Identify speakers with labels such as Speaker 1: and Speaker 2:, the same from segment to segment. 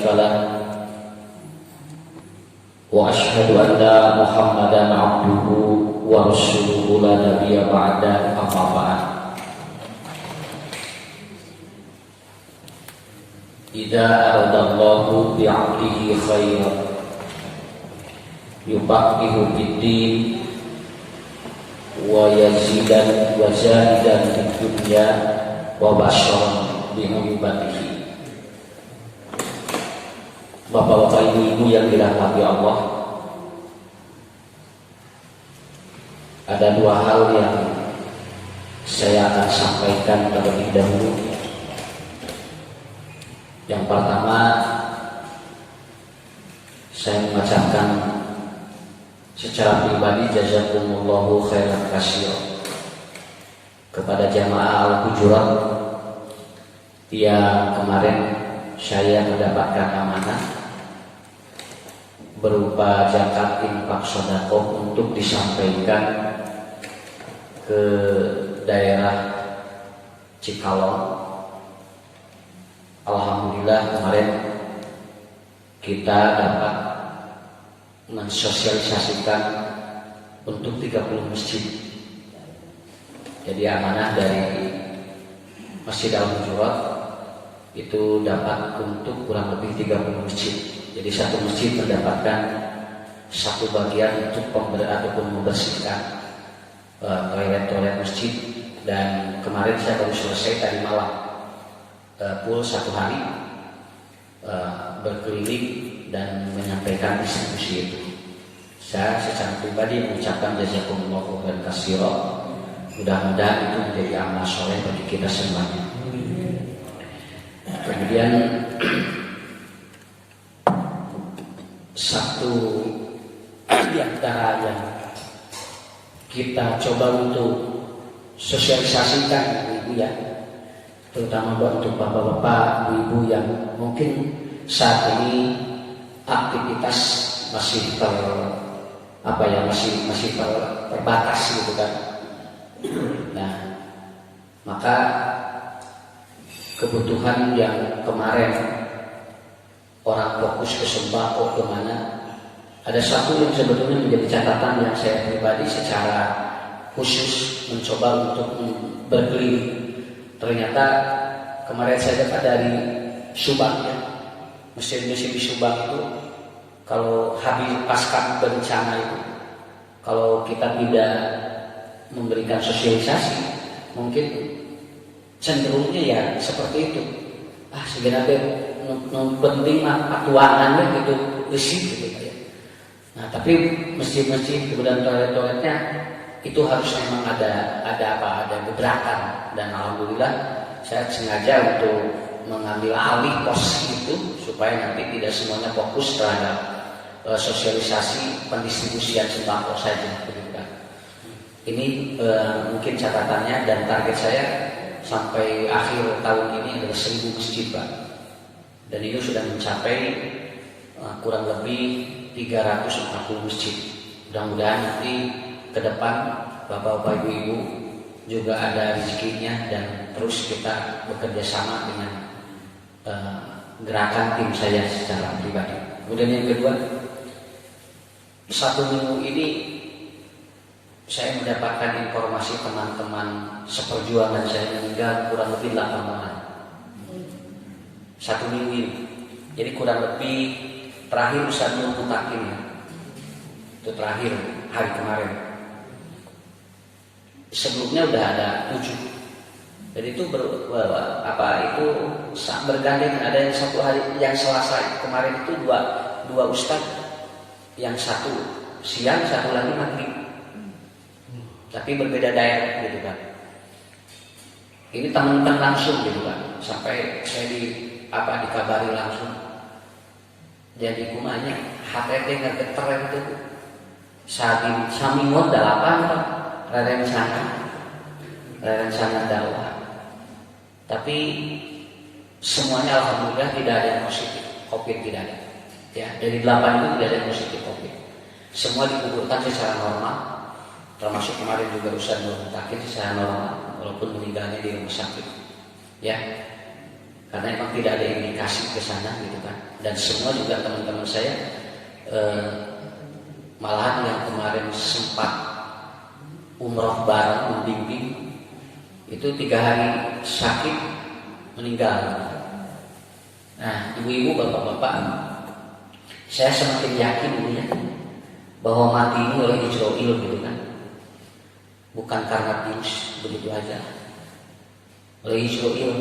Speaker 1: syarika lah wa asyhadu anna Muhammadan abduhu wa rasuluhu la nabiyya ba'da amma ba'd. Idza aradallahu bi'abdihi khairan yufaqihu fid-din wa yazidan wa zahidan fid dunya wa basyaran bihubatihi. Bapak-bapak, ibu-ibu yang dirahmati Allah, ada dua hal yang saya akan sampaikan terlebih dahulu. Yang pertama, saya mengucapkan secara pribadi jazakumullahu khairan katsira kepada jamaah Al-Hujurat yang kemarin saya mendapatkan amanah berupa zakat infak sedekah untuk disampaikan ke daerah Cikalong. Alhamdulillah kemarin kita dapat mensosialisasikan untuk 30 masjid. Jadi amanah dari Masjid Al-Hujurat itu dapat untuk kurang lebih 30 masjid. Jadi satu masjid mendapatkan satu bagian untuk ataupun membersihkan toilet masjid. Dan kemarin saya baru selesai tadi malam full satu hari berkeliling dan menyampaikan distribusi itu. Saya secara pribadi mengucapkan jazakumullahu khairan katsira. Mudah-mudahan itu menjadi amal soleh bagi kita semuanya. Kemudian satu di antara yang kita coba untuk sosialisasikan ibu ya, terutama untuk bapak-bapak, ibu-ibu yang mungkin saat ini aktivitas masih terbatas gitu kan. Nah, maka kebutuhan yang kemarin orang fokus ke sembako kemana, ada satu yang sebetulnya menjadi catatan yang saya pribadi secara khusus mencoba untuk berkeliling. Ternyata kemarin saya dapat dari Subang ya, mesin-mesin di Subang itu kalau habis pasca bencana itu, kalau kita tidak memberikan sosialisasi, mungkin cenderungnya ya seperti itu. Sebenarnya penting atuangannya gitu isi gitu ya. Nah, tapi masjid-masjid kemudian toilet-toiletnya itu harus memang ada gebrakan. Dan alhamdulillah saya sengaja untuk mengambil alih pos itu supaya nanti tidak semuanya fokus terhadap sosialisasi pendistribusian sembako saja gitu kan. Ini mungkin catatannya dan target saya sampai akhir tahun ini adalah 1000 masjid Pak. Dan ini sudah mencapai kurang lebih 340 masjid. Mudah-mudahan nanti ke depan bapak-bapak ibu-ibu juga ada rezekinya dan terus kita bekerja sama dengan gerakan tim saya secara pribadi. Kemudian yang kedua, satu minggu ini saya mendapatkan informasi teman-teman seperjuangan saya meninggal kurang lebih 8 orang. Satu minggu ini. Jadi kurang lebih terakhir Ustaz Nur Mutakin ya. Itu terakhir hari kemarin. Sebelumnya udah ada 7. Jadi itu bergandengan. Ada yang satu hari yang Selasa kemarin itu dua ustaz, yang satu siang, satu lagi maghrib. Tapi berbeda daerah gitu kan. Ini teman-teman langsung gitu kan. Sampai saya dikabari langsung. Jadi kumanya HTT ngegeter itu. Sami mod 8 rencana dakwah. Tapi semuanya alhamdulillah tidak ada yang positif COVID, tidak ada. Ya, dari 8 itu tidak ada yang positif COVID. Semua dikuburkan secara normal. Termasuk kemarin juga Ustaz Nur Mutakin secara normal, walaupun meninggalnya di rumah sakit. Ya, karena emang tidak ada indikasi ke sana gitu kan. Dan semua juga teman-teman saya malahan yang kemarin sempat umroh bareng membimbing itu 3 hari sakit meninggal. Nah, ibu-ibu, bapak-bapak, saya semakin yakin ya bahwa mati ini oleh Israel gitu kan, bukan karena virus begitu aja, oleh Israel.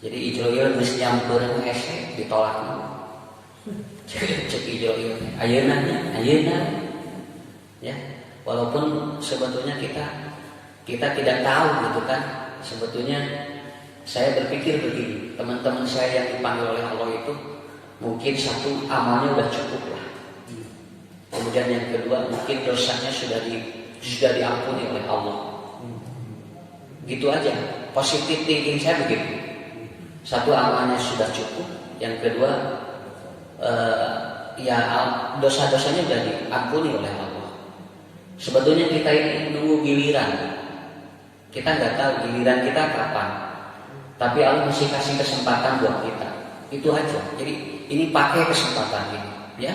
Speaker 1: Jadi Israel geus nyampeurna hese ditolak. Cek Israel ayeuna ya, walaupun sebetulnya kita tidak tahu gitu kan. Sebetulnya saya berpikir begini, teman-teman saya yang dipanggil oleh Allah itu mungkin satu, amalnya udah cukup lah. Kemudian yang kedua, mungkin dosanya sudah diampuni oleh Allah. Gitu aja. Positif thinking saya begitu. Satu, amalnya sudah cukup. Yang kedua, ya dosa-dosanya sudah diampuni oleh Allah. Sebetulnya kita ini nunggu giliran. Kita nggak tahu giliran kita kapan. Tapi Allah masih kasih kesempatan buat kita. Itu aja. Jadi ini pakai kesempatan ini, ya,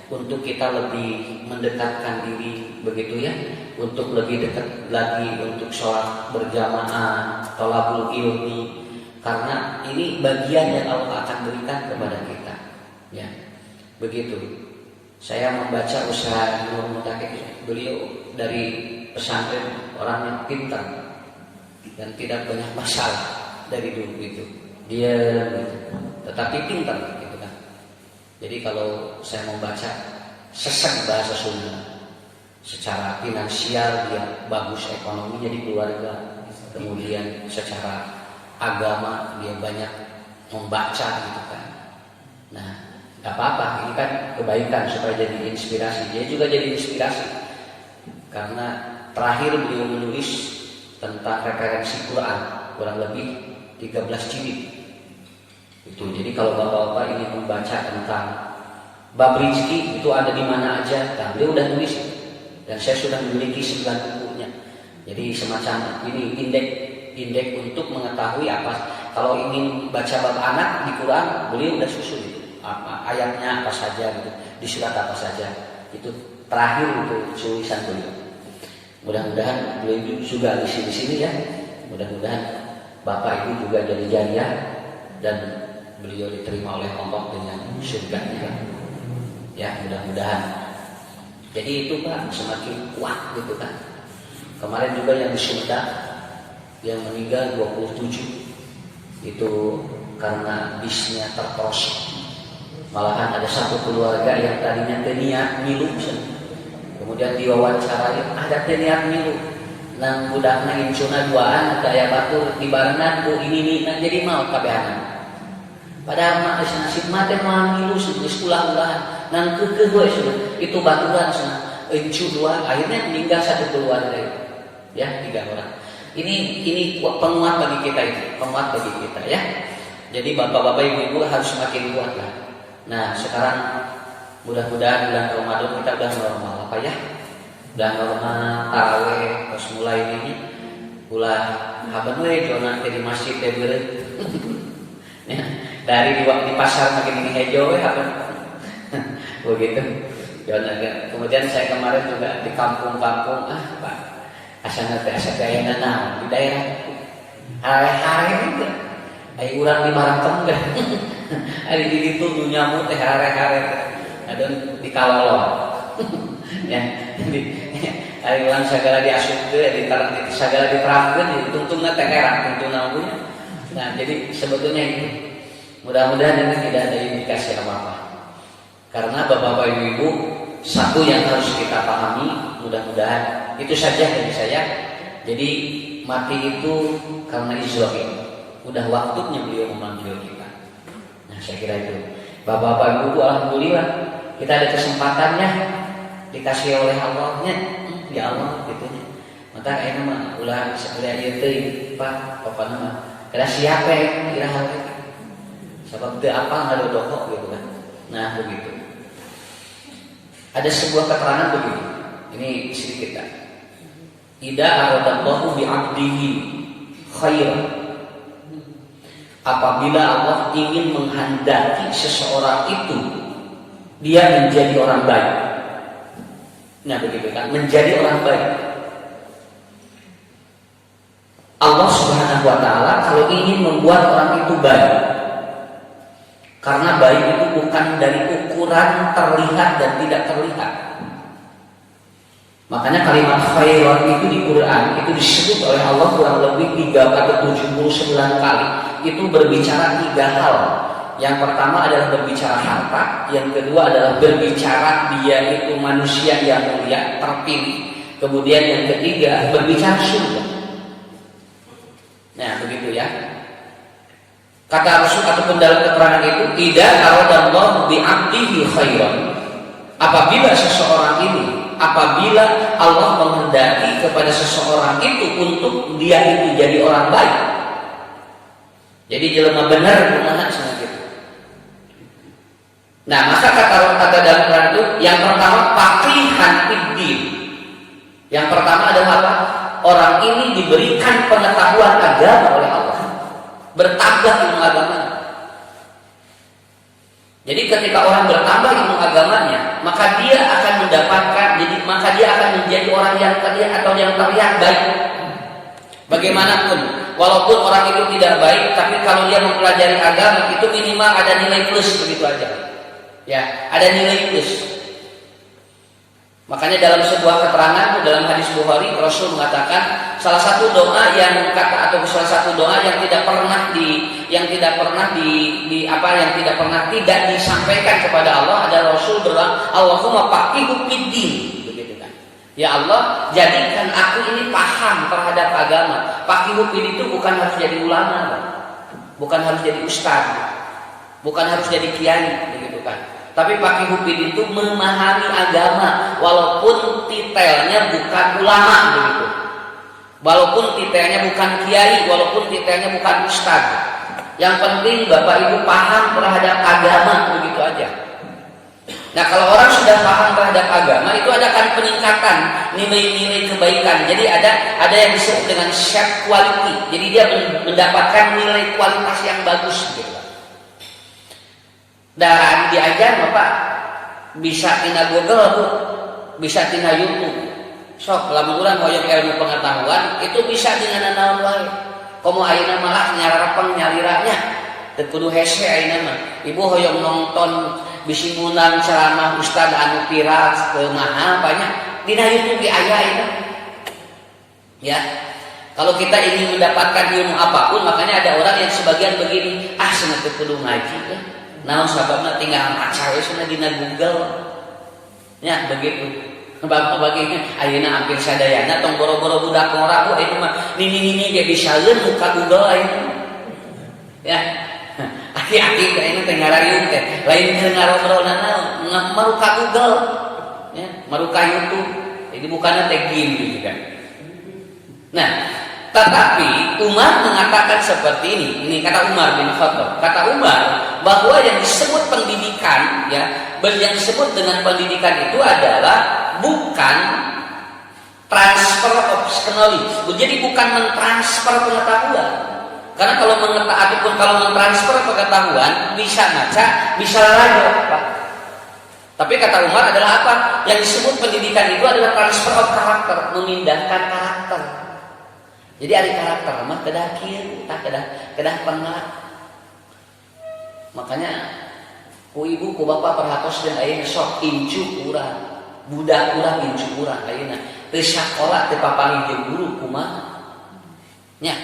Speaker 1: untuk kita lebih mendekatkan diri, begitu ya, untuk lebih dekat lagi untuk sholat berjamaah, thalabul ilmi, karena ini bagian yang Allah akan berikan kepada kita, ya, begitu. Saya membaca usaha Nur Mutakik, beliau dari pesantren, orang yang pintar dan tidak banyak masalah dari dulu itu, dia tetapi pintar gitu kan. Jadi kalau saya membaca sesek bahasa Sunda, secara finansial dia bagus ekonominya di keluarga, kemudian secara agama dia banyak membaca gitu kan. Nah, gak apa-apa, ini kan kebaikan supaya jadi inspirasi. Dia juga jadi inspirasi karena terakhir beliau menulis tentang referensi Quran kurang lebih 13 jilid itu. Jadi kalau bapak-bapak ingin membaca tentang bab rizki itu ada di mana aja, nah, beliau udah nulis dan saya sudah memiliki 9 bukunya. Jadi semacam ini indeks untuk mengetahui apa. Kalau ingin baca bab anak di Quran, beliau udah susun itu ayatnya apa saja gitu, di surat apa saja. Itu terakhir itu tulisan beliau. Mudah-mudahan beliau juga di sini ya. Mudah-mudahan Bapak Ibu juga jadi jariah dan beliau diterima oleh Allah dengan surganya. Ya, mudah-mudahan. Jadi itu Pak semakin kuat gitu kan. Kemarin juga yang di Sunda yang meninggal 27 itu karena bisnya terprosok. Malahan ada satu keluarga yang tadinya niat milu, kemudian diwawancarai ada niat milu. Nang budakna incuna duaan daya batur di barengan ku ini jadi maut kabehanan. Padahal mah nasib mah teh moal ngilu geus ulah-ulahan nang keukeuh we itu baturan cenah incu dua akhirnya meninggal satu keluarga ya 3 orang. Ini penguat bagi kita itu, penguat bagi kita ya. Jadi bapak-bapak ibu-ibu harus semakin kuat lah. Nah, sekarang mudah-mudahan bulan Ramadan kita udah normal apa ya? Udah normal tarawih pas mulai ini ulah haban we jona di masjid teh beureum. Ya, dari di pasar makin ini hejo we haban. Begitu. Jona kemudian saya kemarin juga di kampung-kampung Pak asana teh asa gayana naon di daerah hare-hare itu. Ai urang di Marangkem kan. Ari di ditu nyamut teh hare-hare teh. Adon di kalolong. Ya, jadi ari ulang sagala diasupkeun, sagala diterapkeun, tungtungna teh herak, tungtungna punya. Nah, jadi sebetulnya itu mudah-mudahan ini tidak ada indikasi apa-apa. Karena bapak-bapak ibu-ibu, satu yang harus kita pahami, mudah-mudahan itu saja dari saya. Jadi mati itu karena Israel. Udah waktunya beliau memanggil kita. Nah, saya kira itu. Bapak-bapak ibu, alhamdulillah kita ada kesempatannya dikasih oleh Allahnya, ya Allah gitu nya. Maka ayeuna mah ulah sakalian ieu teuing Pak, pokona mah kada siap we iraha we. Sabab teu apal ngadodoho gitu kan. Nah, begitu. Ada sebuah keterangan begini. Ini sedikit kan. Idza aradallahu bi 'abdihi khairan apabila Allah ingin menghendaki seseorang itu dia menjadi orang baik. Nah begitu kan, menjadi orang baik. Allah Subhanahu wa ta'ala kalau ingin membuat orang itu baik, karena baik itu bukan dari ukuran terlihat dan tidak terlihat. Makanya kalimat khairan itu di Quran itu disebut oleh Allah kurang lebih 379 kali. Itu berbicara 3 hal. Yang pertama adalah berbicara harta, yang kedua adalah berbicara dia itu manusia yang mulia, terpilih. Kemudian yang ketiga berbicara surga. Nah, begitu ya. Kata Rasul ataupun dalam keterangan itu, "Idza aradallahu bi'abdihi khairan." Apabila Allah menghendaki kepada seseorang itu untuk dia itu jadi orang baik. Jadi jelema benar kumaha cenah gitu. Nah, maka kata dalam Quran itu yang pertama faqihan fiddin. Yang pertama adalah apa? Orang ini diberikan pengetahuan agama oleh Allah. Bertambah ilmu agamanya. Jadi ketika orang bertambah ilmu agamanya, maka dia akan menjadi orang yang terlihat atau yang terlihat baik. Bagaimanapun, walaupun orang itu tidak baik, tapi kalau dia mempelajari agama itu minimal ada nilai plus begitu aja. Ya, ada nilai plus. Makanya dalam sebuah keterangan dalam hadis Bukhari, Rasul mengatakan salah satu doa yang tidak pernah disampaikan kepada Allah adalah Rasul berdoa, Allahumma faqihu fiddin, begitu kan. Ya Allah, jadikan aku ini paham terhadap agama. Faqihu fiddin itu bukan harus jadi ulama, bukan harus jadi ustaz, bukan harus jadi kiai, begitu kan. Tapi faqihu fiddin itu memahami agama walaupun titelnya bukan ulama begitu. Walaupun titelnya bukan kiai, walaupun titelnya bukan ustaz. Yang penting Bapak Ibu paham terhadap agama begitu aja. Nah, kalau orang sudah paham terhadap agama itu ada kan peningkatan nilai-nilai kebaikan. Jadi ada yang disebut dengan shape quality. Jadi dia mendapatkan nilai kualitas yang bagus gitu. Dan diajar Bapak bisa tina Google Bu, bisa tina YouTube. Sok lamun urang hoyong ilmu pengetahuan itu bisa dengan naon wae. Komo ayeuna malah nyararepeng nyaliranya teu kudu hese ayeuna mah. Ibu hoyong nonton bisi munang ceramah ustad anu viral mahal banyak dina YouTube ge aya ayeuna. Ya. Kalau kita ingin mendapatkan ilmu apapun, makanya ada orang yang sebagian begini, cenah teu kudu ngaji ya. Naon sababna tinggal maca we cenah dina Google. Ya, begitu. Bagian ayeuna hampir sadayana tong boro-boro budak ngora Bu itu mah nini ge bisaeun muka Google ayeuna. Ya. Aki-aki ayeuna teh ngarariung teh, lain teu ngarobrolna maruka Google. Ya, maruka YouTube. Jadi bukannya teh game gitu kan. Nah, tetapi Umar mengatakan seperti ini. Ini kata Umar bin Khattab. Kata Umar bahwa yang disebut pendidikan, ya, yang disebut dengan pendidikan itu adalah bukan transfer of knowledge. Jadi bukan mentransfer pengetahuan. Karena kalau mentransfer pengetahuan bisa ngaca, bisa lalu. Tapi kata Umar adalah apa? Yang disebut pendidikan itu adalah transfer of karakter, memindahkan karakter. Jadi ada karakter mah kedah kieu, tah kedah pernah. Makanya ku ibu ku bapak perhatos dan ayeuna sok incu urang, budak urang incu urang ayeuna. Teu sakola teu papanggih jeung guru kumaha. Nya.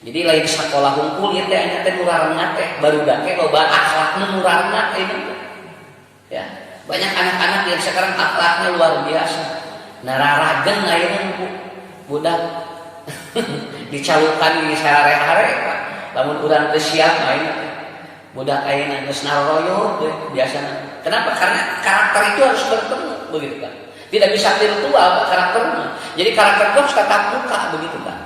Speaker 1: Jadi lain sakola hungkul ieu teh anya teh nurarna teh barudak teh loba akhlakna nurarna ayeuna. Ya, banyak anak-anak yang sekarang akhlaknya luar biasa. Nararagen ayeuna budak dicalukan di sare-hare Pak. Lamun urang teu siap main budak ayeuna geus naroyo biasana. Kenapa? Karena karakter itu harus bertemu begitu kan. Tidak bisa virtual Pak karakternya. Jadi karakter itu harus tatap muka begitu kan.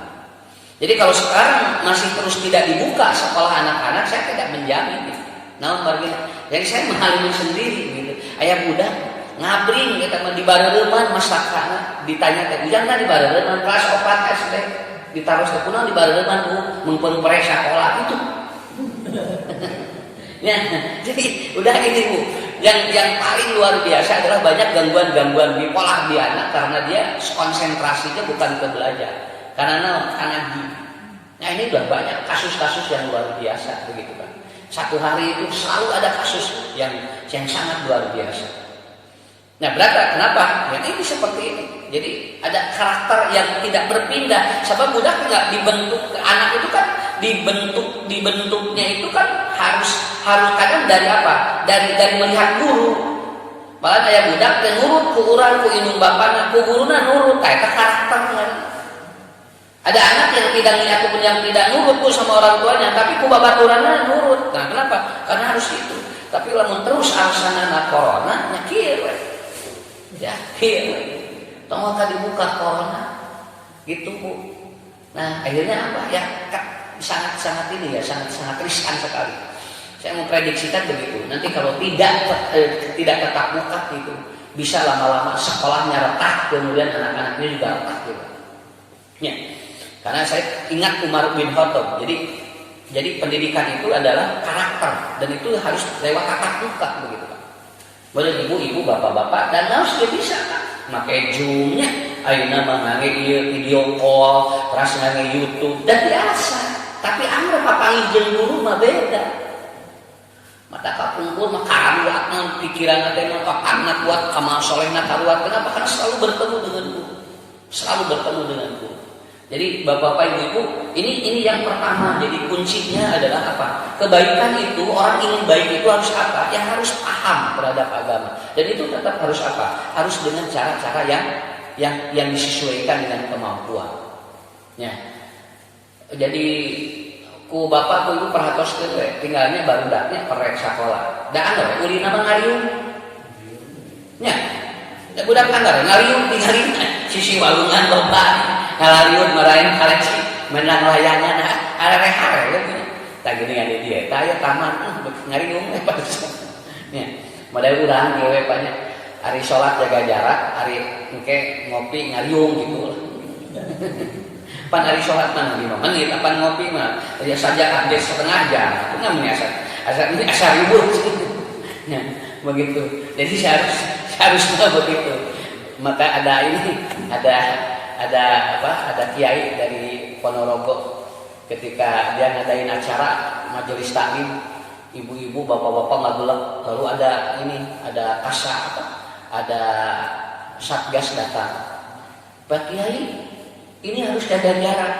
Speaker 1: Jadi kalau sekarang masih terus tidak dibuka sekolah anak-anak, saya tidak menjamin gitu. Naon margi. Jadi saya mengalami sendiri gitu. Aya budak ngabring kita di bareureman masakana ditanya teh ujangna di bareureman kelas 4 SD ditaruh teh kunaon di bareureman Bu mun pere sekolah itu Ya, jadi udah ini Bu. Yang paling luar biasa adalah banyak gangguan-gangguan bipolar di anak karena dia konsentrasinya bukan ke belajar, karena gini. Nah ini udah banyak kasus-kasus yang luar biasa begitu kan. Satu hari itu selalu ada kasus yang sangat luar biasa. Nah berarti kenapa? Ya ini seperti ini. Jadi ada karakter yang tidak berpindah. Sebab budak nggak dibentuk, anak itu kan dibentuknya itu kan harus kadang dari apa? Dari melihat guru. Malah kayak budak yang nurut ku urang ku indung bapana, ku guruna nurut kayak karakternya. Ada anak yang tidak ataupun yang tidak nurut pun sama orang tuanya, tapi ku babaturanna nurut. Nah, kenapa? Karena harus itu. Tapi lamun terus alasanana corona, nya kieu we. Ya, kieu. Tong tadi buka corona. Gitu, Bu. Nah, akhirnya apa? Ya sangat ini ya, sangat riskan sekali. Saya memprediksikan begitu. Nanti kalau tidak tetap buka gitu, bisa lama-lama sekolahnya retak, kemudian anak-anaknya juga retak gitu. Ya. Karena saya ingat Umar bin Khattab. Jadi pendidikan itu adalah karakter dan itu harus lewat tatap muka begitu Pak. Boleh ibu-ibu, bapak-bapak dan harus dia bisa kan. Pakai Zoom-nya, ayeuna mah ngage video call, terus ngage YouTube dan biasa. Tapi amre papanggih jeung guru mah beda. Mata kapungkur mah karuat naon pikiranna teh mah papanna kuat, kamal solehna karuat. Kenapa? Karena selalu bertemu dengan guru. Selalu bertemu dengan guru. Jadi bapak-bapak ibu-ibu, ini yang pertama. Jadi kuncinya adalah apa? Kebaikan itu, orang ingin baik itu harus apa? Yang harus paham terhadap agama. Dan itu tetap harus apa? Harus dengan cara-cara yang disesuaikan dengan kemampuan. Ya. Jadi ku bapak ku ibu perhatoskeun we, tinggalnya barudaknya perek sakola. Da anu we ulina mah ngariung. Nya. Da budak anggar ngariung tinggalina sisi walungan loba. Ngalariun marahin koleksi menang layangan areh-areh gitu. Tak gini ada dia, taya taman ngariung apa nya. Model urang gewe banyak. Hari sholat jaga jarak, hari engke ngopi ngariung gitu. Pan hari sholat mah 5 menit, pan ngopi mah ya saja update setengah jam. Itu namanya asar ribut. Nah, begitu. Jadi seharusnya begitu. Maka ada kiai dari Ponorogo ketika dia ngadain acara majelis taklim, ibu-ibu bapak-bapak ngagelak, lalu ada ada satgas datang. Pak Kiai, ini harus jaga jarak.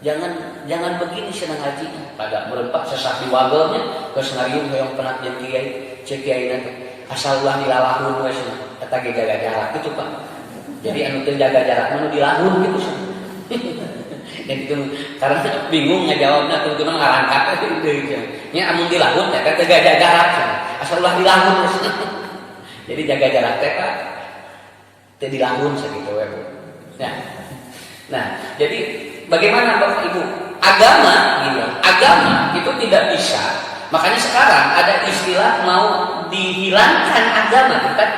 Speaker 1: Jangan begini senang ngajinya. Pada berempat sesak di wagelnya ke senarium yang pernah jadi kiai, cek kiai nanti asal ulah dilalahun we cenah. Eta ge jaga jarak itu Pak. Jadi anu teu jaga jarak mah dilahun gitu sih. Dan itu karena bingung ngajawabna tentuna ngarangkat gitu. Nya amun dilahun teh teu jaga jarak. Asal ulah dilahun. Jadi jaga jarak teh Pak teu dilahun sakitu we. Nah, jadi bagaimana Bapak Ibu? Agama itu tidak bisa. Makanya sekarang ada istilah mau dihilangkan agama, bukan?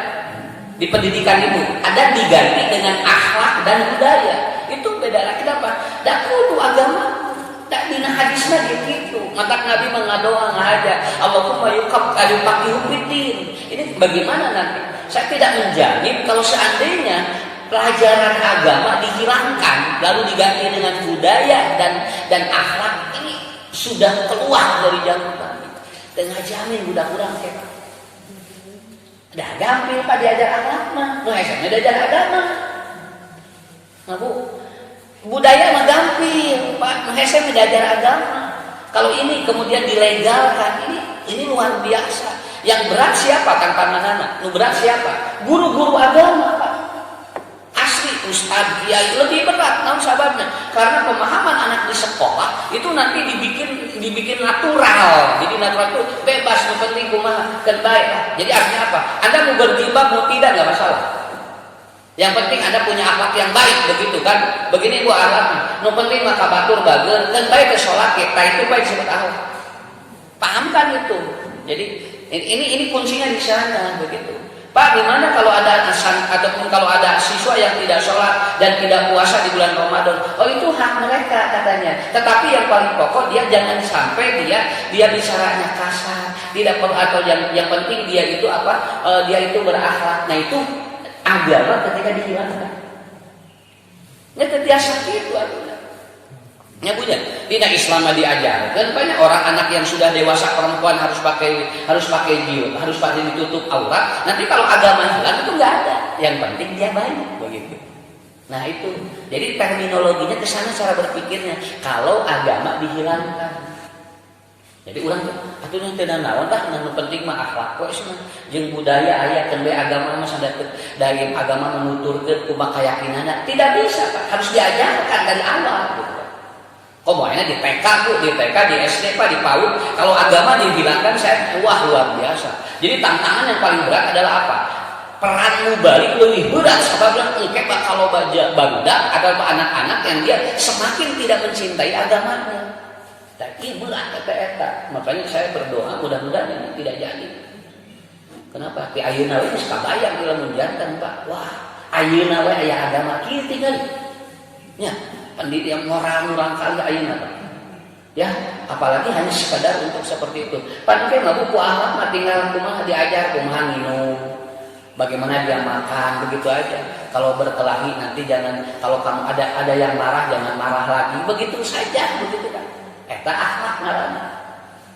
Speaker 1: Di pendidikan itu ada diganti dengan akhlak dan budaya. Itu beda lagi apa? Da kudu agama, da dina hadisna gitu. Maka Nabi mengadoa ngaja, Allahumma yuqaqihu fiddin. Ini bagaimana nanti? Saya tidak menjamin kalau seandainya pelajaran agama dihilangkan lalu diganti dengan budaya dan akhlak, ini sudah keluar dari jalur Nabi. Dengan jamin budak kurang kayak dah gampil Pak diajar agama, nu esana diajar agama. Nah Bu, budaya mah gampil Pak, nu esana diajar agama. Kalau ini kemudian dilegalkan, ini luar biasa. Yang berat siapa tantanganna? Nu berat siapa? Guru-guru agama Pak. Asli ustaz, kiai lebih berat. Namun sababnya karena pemahaman anak di sekolah itu nanti dibikin natural. Jadi natural itu bebas, yang penting kumaha kan baik. Jadi artinya apa? Anda mau berjilbab mau tidak nggak masalah. Yang penting Anda punya akhlak yang baik begitu kan? Begini Bu akhlaknya. Yang penting maka batur bager dan baik ke sholat kita itu baik sebut akhlak. Pahamkan itu. Jadi ini kuncinya di sana begitu. Pak, gimana kalau ada ataupun kalau ada siswa yang tidak sholat dan tidak puasa di bulan Ramadan? Oh, itu hak mereka katanya. Tetapi yang paling pokok dia jangan sampai dia bicaranya kasar, tidak perlu, atau yang penting dia itu apa? Dia itu berakhlak. Nah, itu agama ketika dihilangkan. Ya terbiasa gitu artinya. Ya punya, tidak Islam diajarkan banyak orang anak yang sudah dewasa perempuan harus pakai jilbab, harus pakai ditutup aurat. Nanti kalau agama hilang itu nggak ada. Yang penting dia baik begitu. Nah itu, jadi terminologinya ke sana cara berpikirnya. Kalau agama dihilangkan, jadi ulang aturan tidak naon lah, yang penting mah akhlak kok sih, jeung budaya aya kan agama mah sadar dari agama menuturkeun kumaha keyakinanna. Tidak bisa Pak, harus diajarkan dari awal gitu. Kok maunya di TK Bu, di TK, di SD Pak, di PAUD. Kalau agama dihilangkan saya wah luar biasa. Jadi tantangan yang paling berat adalah apa? Peran mubalik lebih berat sebabnya engke kalau barudak atau anak-anak yang dia semakin tidak mencintai agamanya. Tapi berat eta. Makanya saya berdoa mudah-mudahan ini tidak jadi. Kenapa? Di ayeuna we geus kabayang lamun janten Pak. Wah, ayeuna we aya agama kieu tinggal. Ya, pandit yang orang kali ayeuna Pak. Ya, apalagi hanya sekadar untuk seperti itu. Pan ke mah buku ahlak tinggal kumaha diajar kumaha minum, bagaimana dia makan, begitu aja. Kalau berkelahi nanti jangan, kalau kamu ada yang marah jangan marah lagi, begitu saja begitu kan. Eta akhlak ngaranna.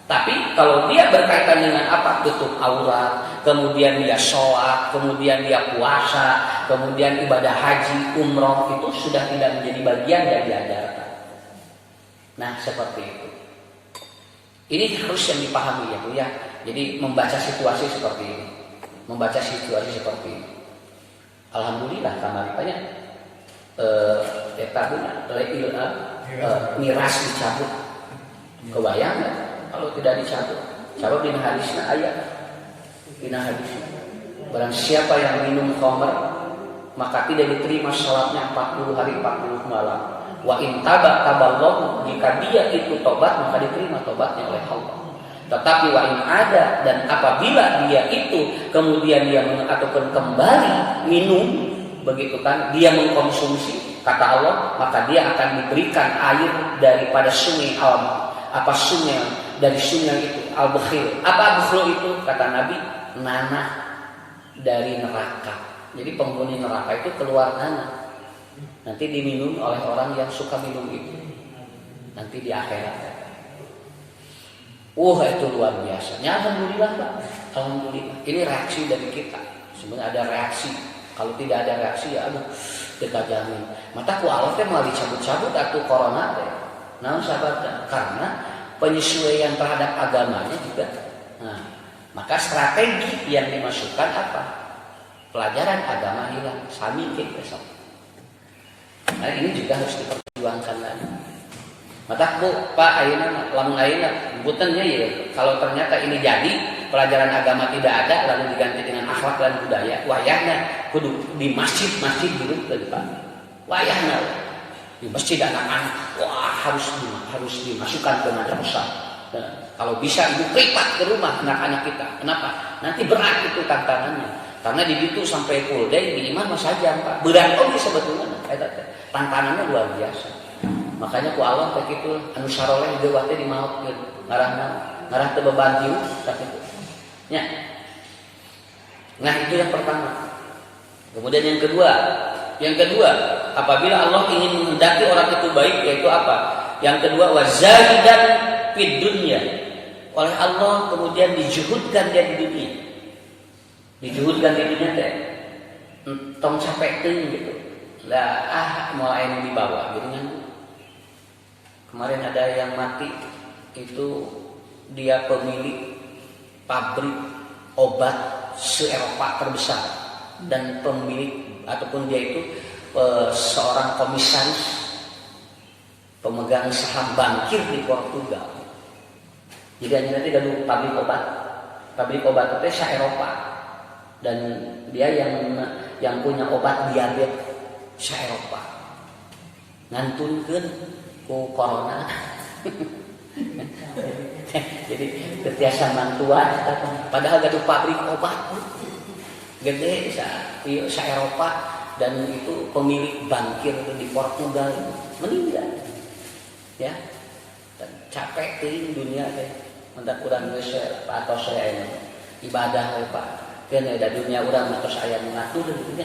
Speaker 1: Tapi kalau dia berkaitan dengan apa? Tutup aurat, kemudian dia sholat, kemudian dia puasa, kemudian ibadah haji, umroh, itu sudah tidak menjadi bagian yang diajarkan. Nah seperti itu. Ini harus yang dipahami ya Bu ya. Jadi membaca situasi seperti ini, membaca situasi seperti ini. Alhamdulillah kamari banyak. Eta miras dicabut, kebayang ya? Kalau tidak dicabut, cabut dina hadisna ayat, dina hadisna. Barang siapa yang minum khamr, maka tidak diterima salatnya 40 hari 40 malam. Wa in taballahu, jika dia itu tobat maka diterima tobatnya oleh Allah. Tetapi wa in ada, dan apabila dia itu kemudian dia ataupun kembali minum, begitu kan, dia mengkonsumsi, kata Allah, maka dia akan diberikan air daripada sungai sungai dari sungai itu al-bakhil. Apa bakhil itu? Kata Nabi, nanah dari neraka. Jadi penghuni neraka itu keluar nanah. Nanti diminum oleh orang yang suka minum itu. Nanti di akhirat. Itu luar biasa. Ya, alhamdulillah Pak. Alhamdulillah. Ini reaksi dari kita. Sebenarnya ada reaksi. Kalau tidak ada reaksi ya aduh kita jamin. Mataku Allah teh mau dicabut-cabut atau corona teh. Nah, sahabat, karena penyesuaian terhadap agamanya juga. Nah, maka strategi yang dimasukkan apa? Pelajaran agama hilang. Sami besok. Nah, ini juga harus diperjuangkan lagi. Mata Bu, Pak ayeuna lamun ayeuna butennya ya. Kalau ternyata ini jadi pelajaran agama tidak ada lalu diganti dengan akhlak dan budaya, wayahna kudu di masjid-masjid gitu Pak. Wayahna di masjid anak-anak harus dimasukkan ke madrasah. Nah, kalau bisa ibu privat ke rumah anak-anak kita. Kenapa? Nanti berat itu tantangannya. Karena di situ sampai full day di imam saja Pak. Berat sebetulnya. Tantangannya luar biasa. Makanya ku Allah begitu anu saroleh geus teh dimaafkeun. Ngarah teu beban jiwa sakitu. Nya. Nah, itu yang pertama. Kemudian yang kedua, apabila Allah ingin menghendaki orang itu baik, yaitu apa? Yang kedua, wazahidan fid dunya. Oleh Allah kemudian dijuhudkan dia di dunia. Dijuhudkan di dunia teh. Tong capek teuing gitu. Lah mulai dibawa gitu kan. Kemarin ada yang mati itu dia pemilik pabrik obat se-Eropa terbesar dan pemilik ataupun dia itu seorang komisaris pemegang saham bankir di Portugal. Jadi hanya nanti ada pabrik obat itu se-Eropa dan dia yang punya obat diabetes se-Eropa ngantunkeun ku corona. Jadi ketiasa mantuan padahal gaduh pabrik obat. gede sa Eropa dan itu pemilik bankir di Portugal meninggal ya dan capek teuing dunia teh mentak urang geus atau saya ibadah we Pak keun da dunia urang tos aya nu ngatur nya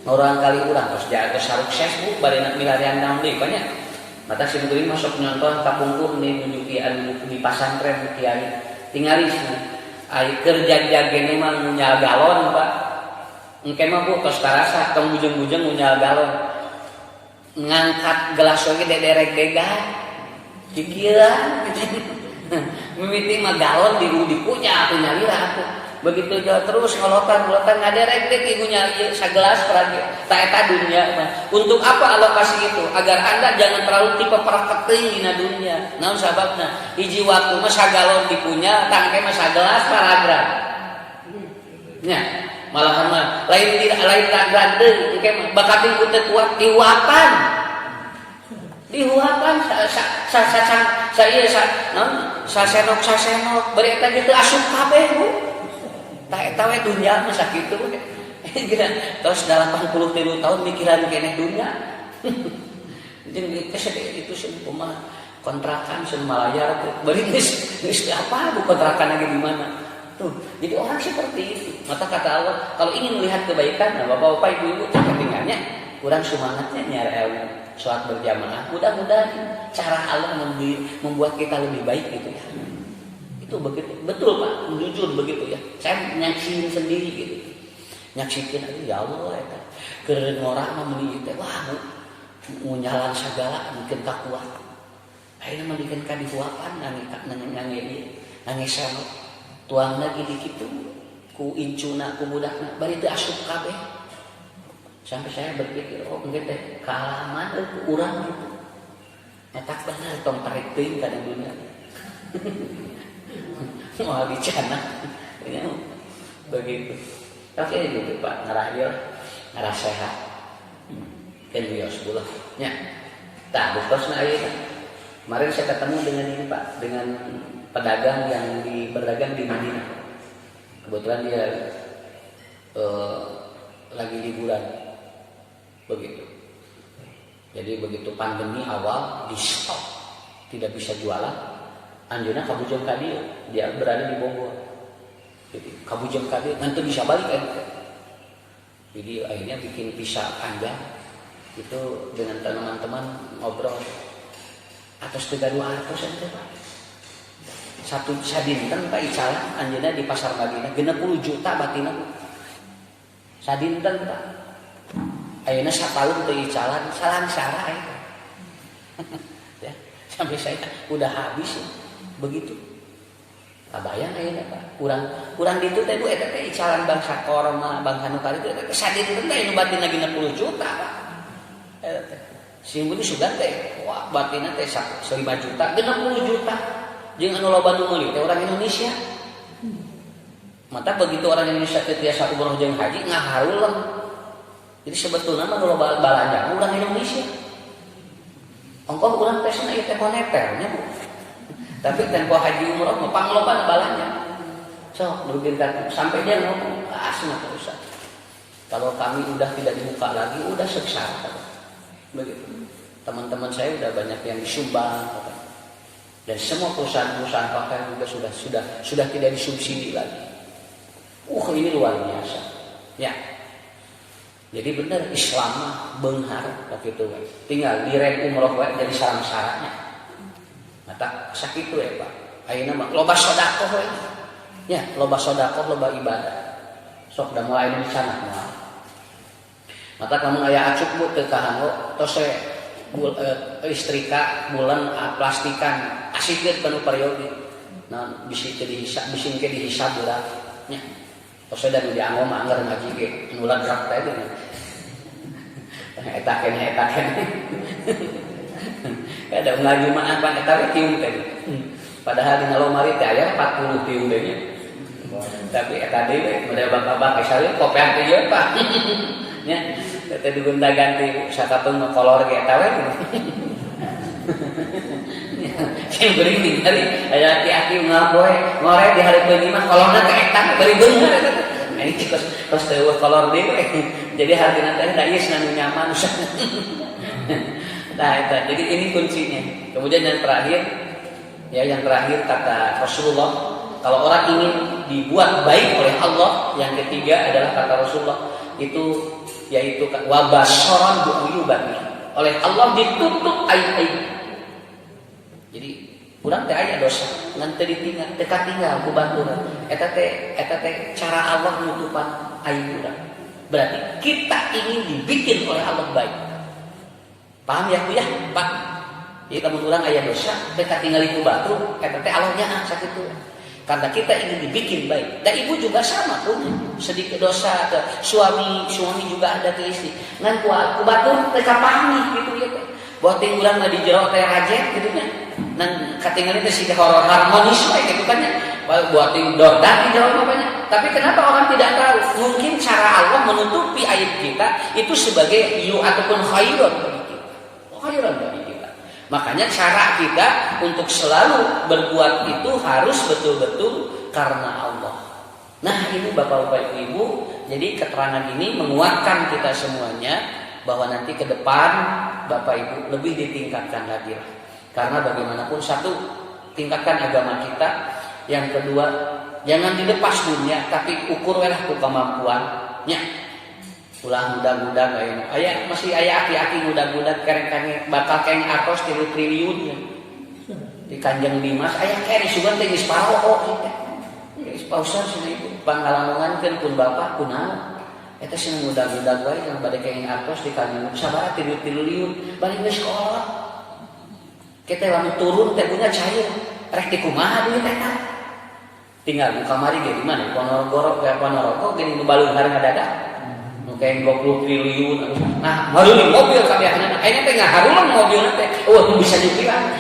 Speaker 1: orang kali urang tos jaga sukses bu bari milarian naon deui banyak mata sim kuring masuk nonton kapungkur nih menunjuki anu di pasantren kiai tingali ai kerja jagene mah nyal galon Pak engke mah bu tos karasa tong bujeng-bujeng nyal galon ngangkat gelas oge derek degan pikiran mimiti mah galon di punya aku nyalira aku begitu jauh terus ngolotan ngaderek dek ibu nyali sagelas peragi tak eta dunia mah untuk apa alokasi itu agar anda jangan terlalu tipe perketing dina dunia naon sababna hiji waktu mah sagalon dipunya tangke mah sagelas paragraf nya malahan mah lain tak deui engke mah bakating teu kuat dihuapan sasenok bari eta kitu asup kabeh bu tak eta we dunya mah sakitu we tos 83 tahun mikiran keneh dunya jeung itu kumaha kontrakan Malaya bari geus apa bu kontrakan lagi di mana tuh jadi orang seperti itu maka kata Allah kalau ingin melihat kebaikan nah bapak-bapak ibu-ibu kepentingannya kurang semangatnya nyari ilmu sholat berjamaah mudah-mudahan cara Allah membuat kita lebih baik gitu ya itu begitu betul Pak jujur begitu ya saya nyaksiin sendiri gitu nyaksiin aja ya Allah ya keur ngorah mah meuli teh wah ngunyalan sagala mungkin tak kuat ayeuna mah dikeun ka dihuapan nangis sama tuang lagi di kitu ku incuna ku budakna bari teu asup kabeh sampai saya berpikir oh mungkin teh kealaman urang gitu matak bener tong tarik teuing ka dunia mau dicana ya begitu tapi gitu Pak ngarah sehat kan bios bulah nya tah bukosna ayeuna kemarin saya ketemu dengan ini Pak dengan pedagang yang berdagang di Madinah kebetulan dia lagi liburan begitu jadi begitu pandemi awal di stop tidak bisa jualan anjeunna kabujeng ka dieu dia berada di Bogor jadi kabujeng ka dieu nanti bisa balik kan jadi akhirnya bikin pisah panjang itu dengan teman-teman ngobrol atas 300 ente Pak satu sadinten Pak icalan anjeunna di pasar Madinah 60 juta batina sadinten Pak ayeuna sataun teu icalan salang-sara eta ya sampai saya udah habis ya. Begitu kabayang ayeuna Pak kurang ditu teh bu eta teh icalan Bang Sakor mah Bang Hanukari teh sadinten teh nu batina 60 juta Pak eta teh simbuli sugan teh wah batina teh 5 juta 60 juta jeung anu loba nu meuli teh orang Indonesia mata begitu orang Indonesia teh tiasa umroh jeung haji ngaharuleung jadi sebetulnya mah nu loba balanja orang Indonesia ongkos urang teh cenah ieu teh moneternya bu tapi tempo haji umroh mah pangloban balanja sok nurugikeun sampai dia ngomong asna teh Ustaz kalau kami udah tidak dibuka lagi udah sengsara begitu teman-teman saya udah banyak yang disumbang dan semua perusahaan-perusahaan pakaian juga sudah tidak disubsidi lagi ini luar biasa ya jadi benar Islam mah beunghar begitu we tinggal direk umroh we jadi sarang-sarangnya mata sakitu ya Pak ayeuna mah loba sedekah we ya loba sedekah loba ibadah sok da mulai di sana moal mata kamu aya acuk bu teu kahanggo tos istrika bulan plastikan asikeun kana periode nah bisi teu dihisab bisi ke dihisab ulah nya tos da nu dianggo mah anggar ngaji ge nu ladrak teh teh eta keneh ada ngaji mah apa eta we tiung teh padahal dina lomari teh aya 40 tiung teh nya tapi eta deui model bapak-bapak sare kopian teh ieu Pak nya teh digunta ganti sakapeung kolor ge eta we sing beuring ningali aya aki-aki ngaboe ngore di hari peunyi mah kolorna teh eta bari beungeut Ini kos tewe kolor dewe. Jadi hartina teh da ieu nu nyaman. Nah, jadi ini kuncinya. Kemudian yang terakhir kata Rasulullah, kalau orang ingin dibuat baik oleh Allah, yang ketiga adalah kata Rasulullah itu yaitu wabashoran bi'uyubati. Oleh Allah ditutup aib-aib. Jadi urang teh aya dosa ngan teu ditinggal, teu katinggal ku baturan. Eta teh cara Allah nutupan aib urang. Berarti kita ingin dibikin oleh Allah baik. Paham ya Bu ya? Pak. Jadi lamun urang aya dosa, teu katinggal ku batu, eta teh Allah nyaah sakitu. Karena kita ingin dibikin baik. Dan ibu juga sama punya sedikit dosa ke suami juga ada ke istri. Ngan ku batur teh kapahmi gitu ya teh. Buat tinggulan di jero teh rajet gitu nya. Nan katinggalin teh siga horor harmonis we gitu kan ya. Buat ting dordak di jero bapaknya. Tapi kenapa orang tidak tahu? Mungkin cara Allah menutupi aib kita itu sebagai ataupun khairan bagi kita. Khairan bagi kita. Makanya cara kita untuk selalu berbuat itu harus betul-betul karena Allah. Nah ini Bapak-Bapak Ibu, jadi keterangan ini menguatkan kita semuanya bahwa nanti ke depan Bapak Ibu lebih ditingkatkan lagi lah. Karena bagaimanapun satu, tingkatkan agama kita. Yang kedua, jangan dilepas dunia, tapi ukurlah kemampuannya. Ulah mudah-mudah aya masih aya aki-aki mudah-mudah keren-keren bakal keng artos 3 triliun ya. Di Kanjeng Dimas aya kere sugan teh geus paro kita. Geus pausan cenah itu pangalamongankeun pun bapak kunaon. Eta cenah mudah-mudah wae yang bade keng artos di Kanjeng sabaraha 3 triliun balik ke sekolah. Kita lamun turun teh punya cair rek di kumaha duit eta. Tinggal di kamari ge di mana? Ponorogo kayak Ponorogo geuning nu balung hareup ngadadak. Kayak 20 triliun. Nah, harulin mobil kabehna. Ayeuna teh ngaharulun mobilna teh. Oh, bisa dibilang.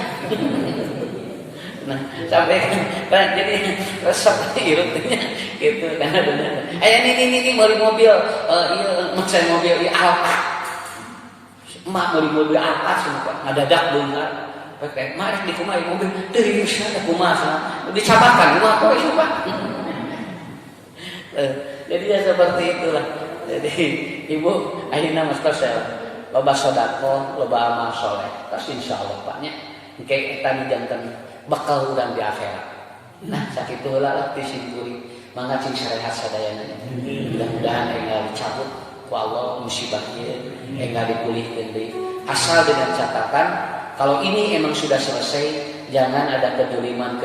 Speaker 1: Nah, sampai kan jadi resep irutnya gitu kan benar. Ini mobil ieu maksud mobil Alfa. Emak mobil Alfa semua ngadadak beungar. Pakai mari di kumaha mobil teu bisa da kumaha. Dicabakan kumaha poe Pak. Jadi ya seperti itulah. Jadi ibu ayeuna mah sel loba sedekah, loba amal saleh. Tas insyaallah Paknya engke eta nu janten bakal urang di akhirat. Nah, sakitu heula lah disimpuli mangga cing sarehat sadayana. Mudah-mudahan enggal dicabut ku Allah musibah ieu, enggal dipulihkeun deui. Asal dengan catatan kalau ini emang sudah selesai, jangan ada kedoliman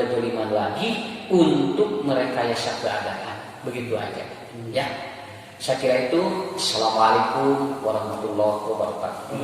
Speaker 1: lagi untuk merekayasa keadaan. Begitu aja. Ya. Saya kira itu. Assalamualaikum warahmatullahi wabarakatuh.